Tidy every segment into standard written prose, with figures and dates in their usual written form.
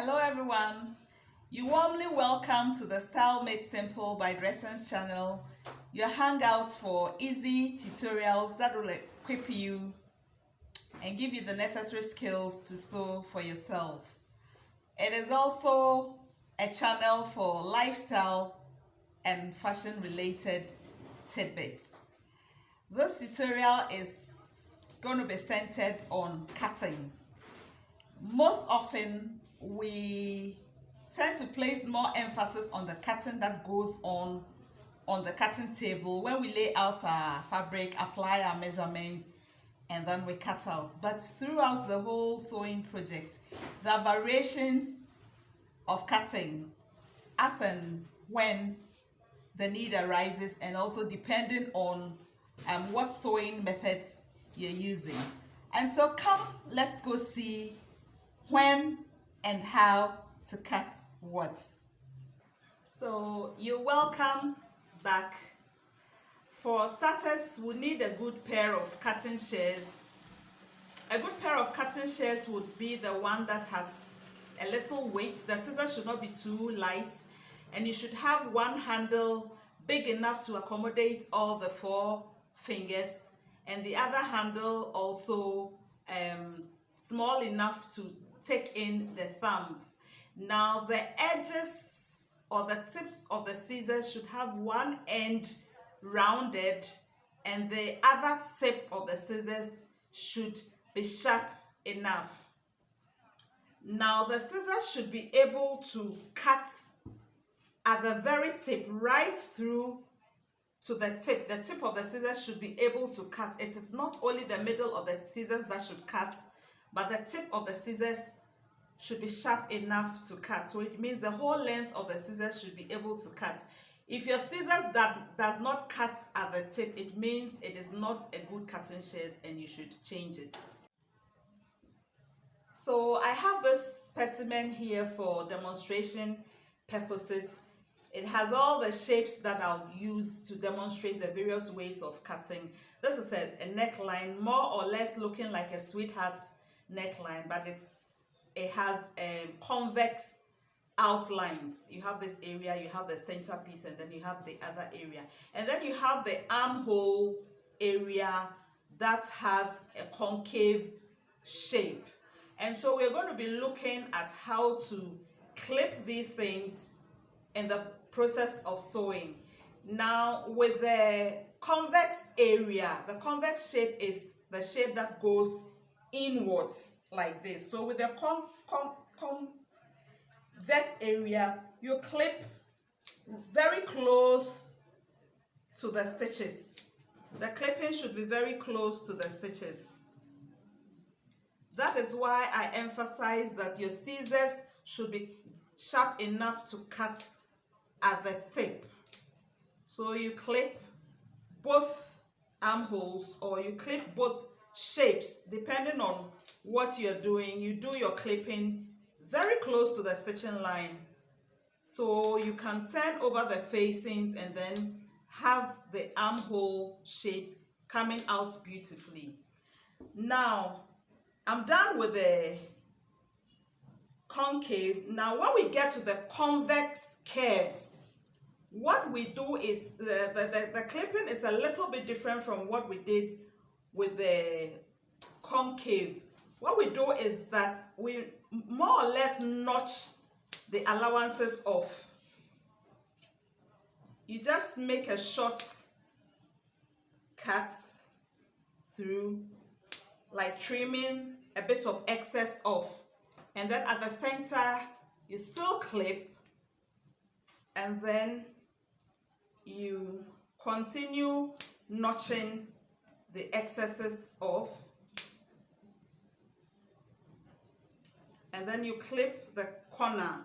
Hello everyone, you're warmly welcome to the Style Made Simple by Dressens channel, your hangout for easy tutorials that will equip you and give you the necessary skills to sew for yourselves. It is also a channel for lifestyle and fashion related tidbits. This tutorial is going to be centered on cutting. Most often we tend to place more emphasis on the cutting that goes on the cutting table when we lay out our fabric, apply our measurements, and then we cut out. But throughout the whole sewing project, there are variations of cutting as and when the need arises, and also depending on what sewing methods you're using. And so come, let's go see when and how to cut what. So you're welcome back. For starters, we need a good pair of cutting shears. A good pair of cutting shears would be the one that has a little weight. The scissors should not be too light, and you should have one handle big enough to accommodate all the 4 fingers, and the other handle also small enough to take in the thumb. Now the edges or the tips of the scissors should have one end rounded, and the other tip of the scissors should be sharp enough. Now the scissors should be able to cut at the very tip, right through to the tip. The tip of the scissors should be able to cut. It is not only the middle of the scissors that should cut, but the tip of the scissors should be sharp enough to cut. So it means the whole length of the scissors should be able to cut. If your scissors does not cut at the tip, it means it is not a good cutting shears and you should change it. So I have this specimen here for demonstration purposes. It has all the shapes that I'll use to demonstrate the various ways of cutting. This is a neckline, more or less looking like a sweetheart neckline, but it has convex outlines. You have this area, you have the centerpiece, and then you have the other area, and then you have the armhole area that has a concave shape. And so we're going to be looking at how to clip these things in the process of sewing. Now with the convex area, the convex shape is the shape that goes inwards like this. So with the convex area, you clip very close to the stitches. The clipping should be very close to the stitches. That is why I emphasize that your scissors should be sharp enough to cut at the tip. So you clip both armholes, or you clip both shapes depending on what you're doing. You do your clipping very close to the stitching line, so you can turn over the facings and then have the armhole shape coming out beautifully. Now I'm done with the concave. Now when we get to the convex curves, what we do is the clipping is a little bit different from what we did with the concave. What we do is that we more or less notch the allowances off. You just make a short cut through, like trimming a bit of excess off, and then at the center you still clip, and then you continue notching the excesses off, and then you clip the corner.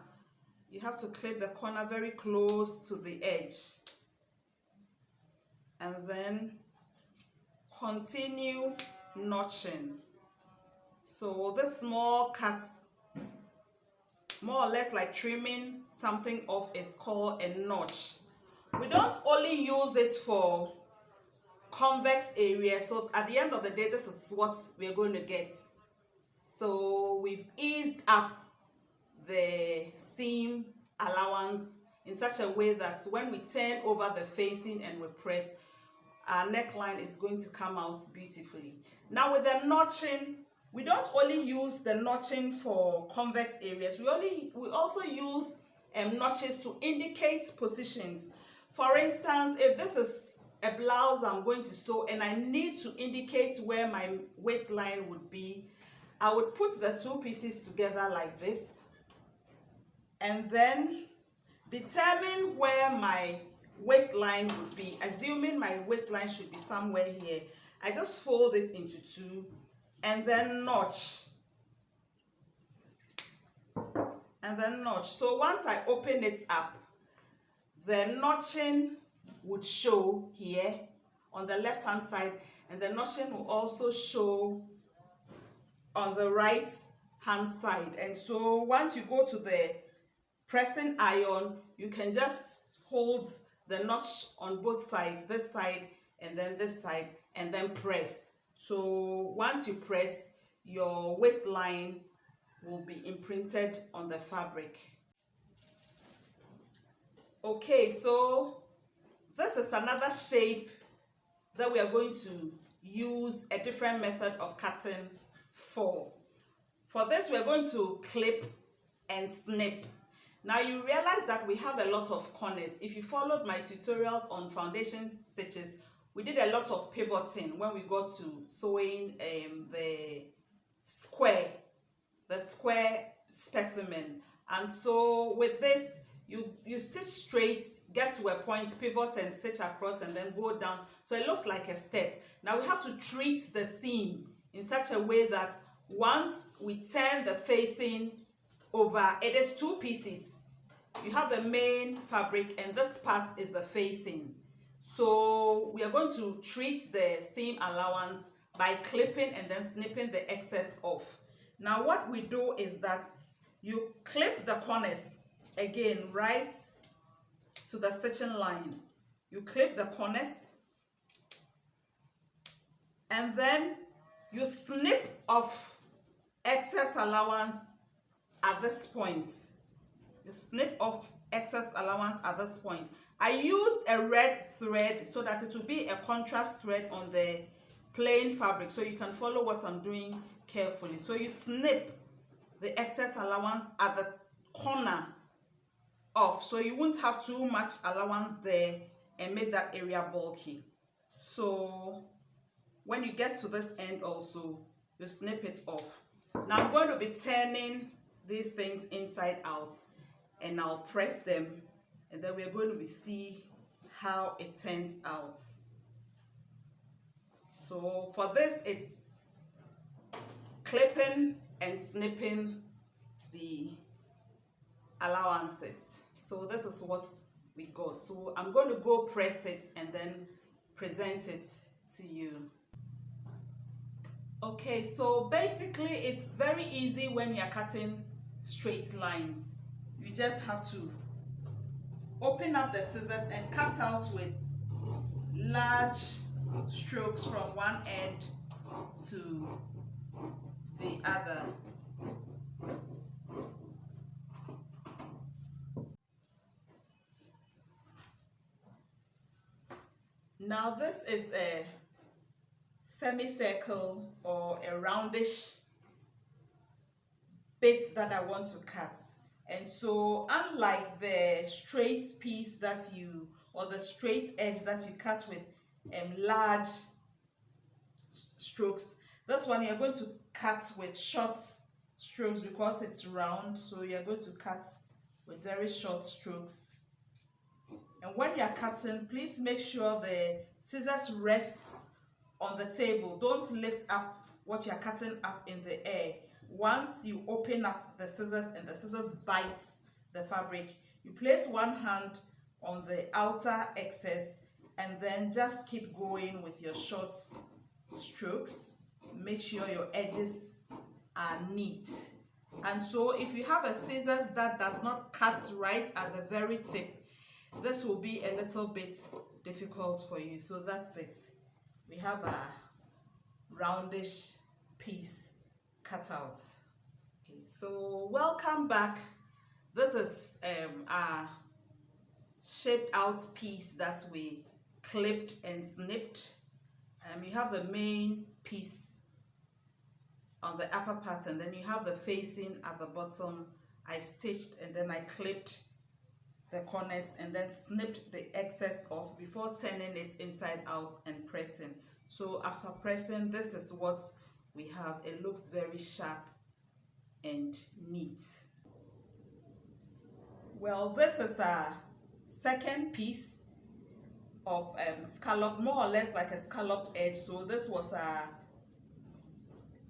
You have to clip the corner very close to the edge, and then continue notching. So this small cuts, more or less like trimming something off, is called a notch. We don't only use it for convex area, so at the end of the day this is what we're going to get. So we've eased up the seam allowance in such a way that when we turn over the facing and we press, our neckline is going to come out beautifully. Now with the notching, we don't only use the notching for convex areas, we also use notches to indicate positions. For instance, if this is a blouse I'm going to sew and I need to indicate where my waistline would be, I would put the two pieces together like this and then determine where my waistline would be. Assuming my waistline should be somewhere here, I just fold it into two and then notch. So once I open it up, the notching would show here on the left hand side, and the notching will also show on the right hand side. And so once you go to the pressing iron, you can just hold the notch on both sides, this side and then this side, and then press. So once you press, your waistline will be imprinted on the fabric. Okay, so this is another shape that we are going to use a different method of cutting for. For this, we are going to clip and snip. Now you realize that we have a lot of corners. If you followed my tutorials on foundation stitches, we did a lot of pivoting when we got to sewing the square specimen. And so with this, you stitch straight, get to a point, pivot and stitch across, and then go down. So it looks like a step. Now we have to treat the seam in such a way that once we turn the facing over, it is two pieces. You have the main fabric and this part is the facing. So we are going to treat the seam allowance by clipping and then snipping the excess off. Now what we do is that you clip the corners again right to the stitching line. You clip the corners and then you snip off excess allowance at this point. You snip off excess allowance at this point. I used a red thread so that it will be a contrast thread on the plain fabric, so you can follow what I'm doing carefully. So you snip the excess allowance at the corner off, so you won't have too much allowance there and make that area bulky. So when you get to this end also, you snip it off. Now I'm going to be turning these things inside out and I'll press them, and then we're going to see how it turns out. So for this, it's clipping and snipping the allowances. So this is what we got. So I'm going to go press it and then present it to you. Okay, so basically it's very easy when you're cutting straight lines. You just have to open up the scissors and cut out with large strokes from one end to the other. Now this is a semicircle or a roundish bit that I want to cut. And so unlike the straight piece that you, or the straight edge that you cut with large strokes, this one you're going to cut with short strokes because it's round. So you're going to cut with very short strokes. And when you're cutting, please make sure the scissors rests on the table. Don't lift up what you're cutting up in the air. Once you open up the scissors and the scissors bites the fabric, you place one hand on the outer excess and then just keep going with your short strokes. Make sure your edges are neat. And so if you have a scissors that does not cut right at the very tip, this will be a little bit difficult for you. So that's it. We have a roundish piece cut out. Okay, so welcome back This is our shaped out piece that we clipped and snipped. You have the main piece on the upper part, and then you have the facing at the bottom. I stitched and then I clipped the corners and then snipped the excess off before turning it inside out and pressing. So after pressing, this is what we have. It looks very sharp and neat. Well, this is a second piece of scallop, more or less like a scalloped edge. So this was a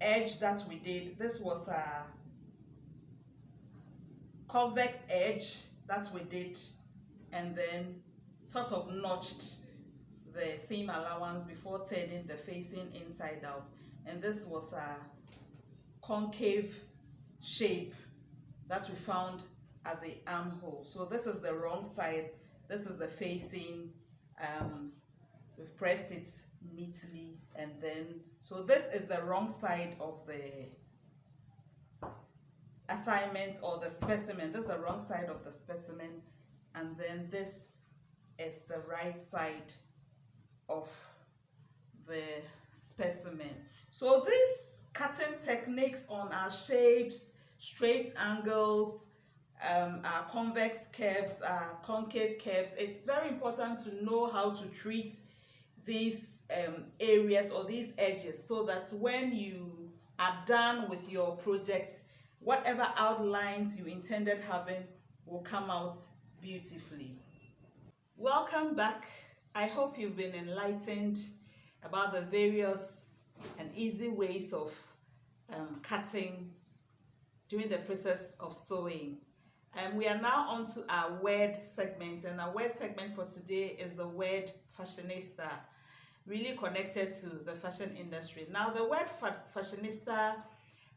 edge that we did. This was a convex edge that we did, and then sort of notched the seam allowance before turning the facing inside out. And this was a concave shape that we found at the armhole. So this is the wrong side, this is the facing. We've pressed it neatly, and then so this is the wrong side of the assignment or the specimen. This is the wrong side of the specimen, and then this is the right side of the specimen. So these cutting techniques on our shapes, straight angles, our convex curves, our concave curves, it's very important to know how to treat these areas or these edges, so that when you are done with your project, whatever outlines you intended having will come out beautifully. Welcome back. I hope you've been enlightened about the various and easy ways of cutting during the process of sewing. We are now on to our word segment, and our word segment for today is the word fashionista, really connected to the fashion industry. Now, the word fashionista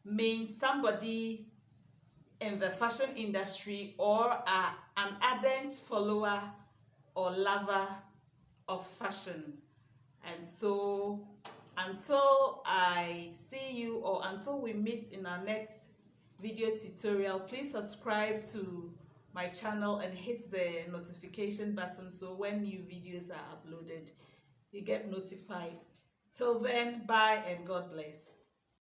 means somebody in the fashion industry or an ardent follower or lover of fashion. And so until I see you, or until we meet in our next video tutorial, please subscribe to my channel and hit the notification button, so when new videos are uploaded you get notified. Till then, bye and God bless.